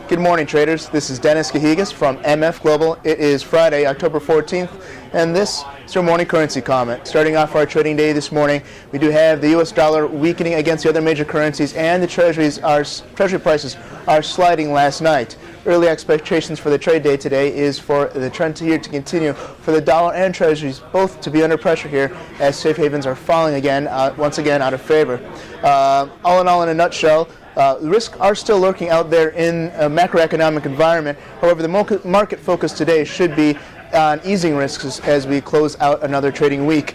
Good morning, traders. This is Dennis Cahigas from MF Global. It is Friday, October 14th, and this is your morning currency comment. Starting off our trading day this morning, we do have the U.S. dollar weakening against the other major currencies, and the treasury prices are sliding last night. Early expectations for the trade day today is for the trend here to continue, for the dollar and treasuries both to be under pressure here as safe havens are falling again, once again out of favor. All in all, in a nutshell, risks are still lurking out there in a macroeconomic environment. However, the market focus today should be on easing risks as we close out another trading week.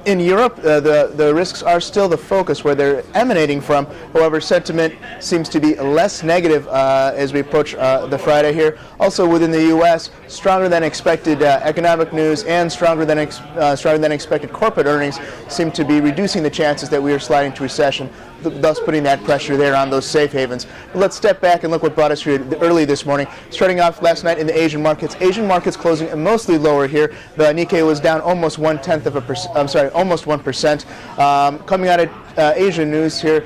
In Europe, the risks are still the focus where they're emanating from. However, sentiment seems to be less negative as we approach the Friday here. Also within the U.S., stronger than expected economic news and stronger than expected corporate earnings seem to be reducing the chances that we are sliding to recession, thus putting that pressure there on those safe havens. But let's step back and look what brought us here early this morning. Starting off last night in the Asian markets. Asian markets closing mostly lower here. The Nikkei was down almost almost 1%. Coming out of Asian news here,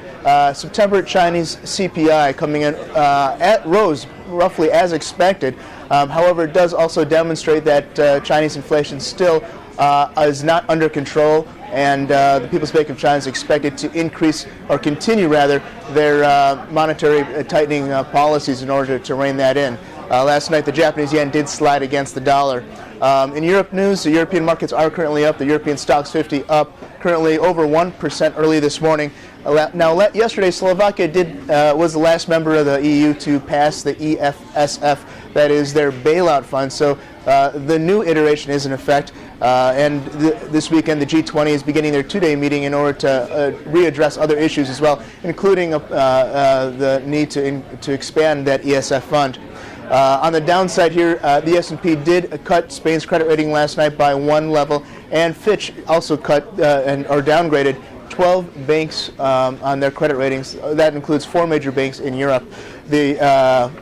September Chinese CPI coming in rose roughly as expected. However, it does also demonstrate that Chinese inflation still is not under control, and the People's Bank of China is expected to increase, or continue rather, their monetary tightening policies in order to rein that in. Last night the Japanese yen did slide against the dollar. In Europe news, the European markets are currently up. The European Stocks 50 up currently over 1% early this morning. Now, yesterday Slovakia was the last member of the EU to pass the EFSF, that is their bailout fund. So the new iteration is in effect. And this weekend the G20 is beginning their two-day meeting in order to readdress other issues as well, including the need to expand that ESF fund. On the downside here, the S&P did cut Spain's credit rating last night by one level, and Fitch also cut or downgraded 12 banks on their credit ratings. That includes 4 major banks in Europe. The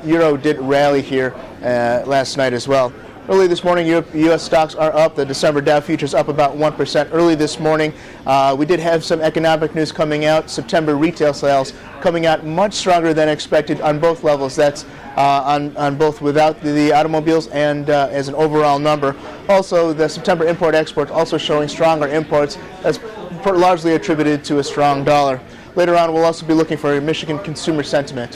euro did rally here last night as well. Early this morning, U.S. stocks are up. The December Dow futures up about 1% early this morning. We did have some economic news coming out. September retail sales coming out much stronger than expected on both levels. That's on both without the automobiles and as an overall number. Also, the September import-export also showing stronger imports. That's largely attributed to a strong dollar. Later on, we'll also be looking for Michigan consumer sentiment.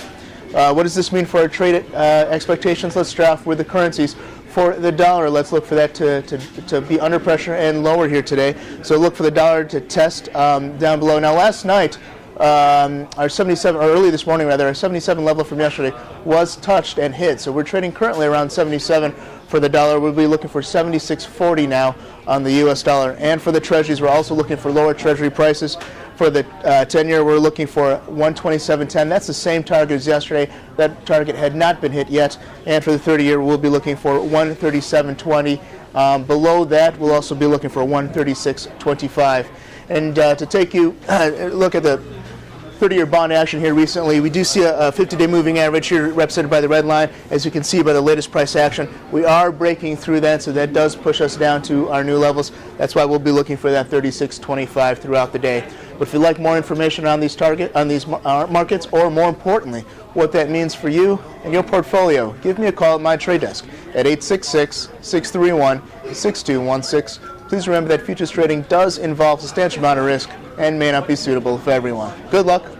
What does this mean for our trade expectations? Let's start off with the currencies. For the dollar, let's look for that to be under pressure and lower here today. So look for the dollar to test down below. Now, last night, our 77, or early this morning rather, our 77 level from yesterday was touched and hit. So we're trading currently around 77 for the dollar. We'll be looking for 76.40 now on the U.S. dollar. And for the treasuries, we're also looking for lower treasury prices. For the 10-year, we're looking for 127.10. That's the same target as yesterday. That target had not been hit yet. And for the 30-year, we'll be looking for 137.20. Below that, we'll also be looking for 136.25. And to take you look at the 30-year bond action here recently, we do see a 50-day moving average here represented by the red line. As you can see by the latest price action, we are breaking through that, so that does push us down to our new levels. That's why we'll be looking for that 36.25 throughout the day. But if you'd like more information on these markets, or more importantly, what that means for you and your portfolio, give me a call at my trade desk at 866-631-6216. Please remember that futures trading does involve a substantial amount of risk and may not be suitable for everyone. Good luck.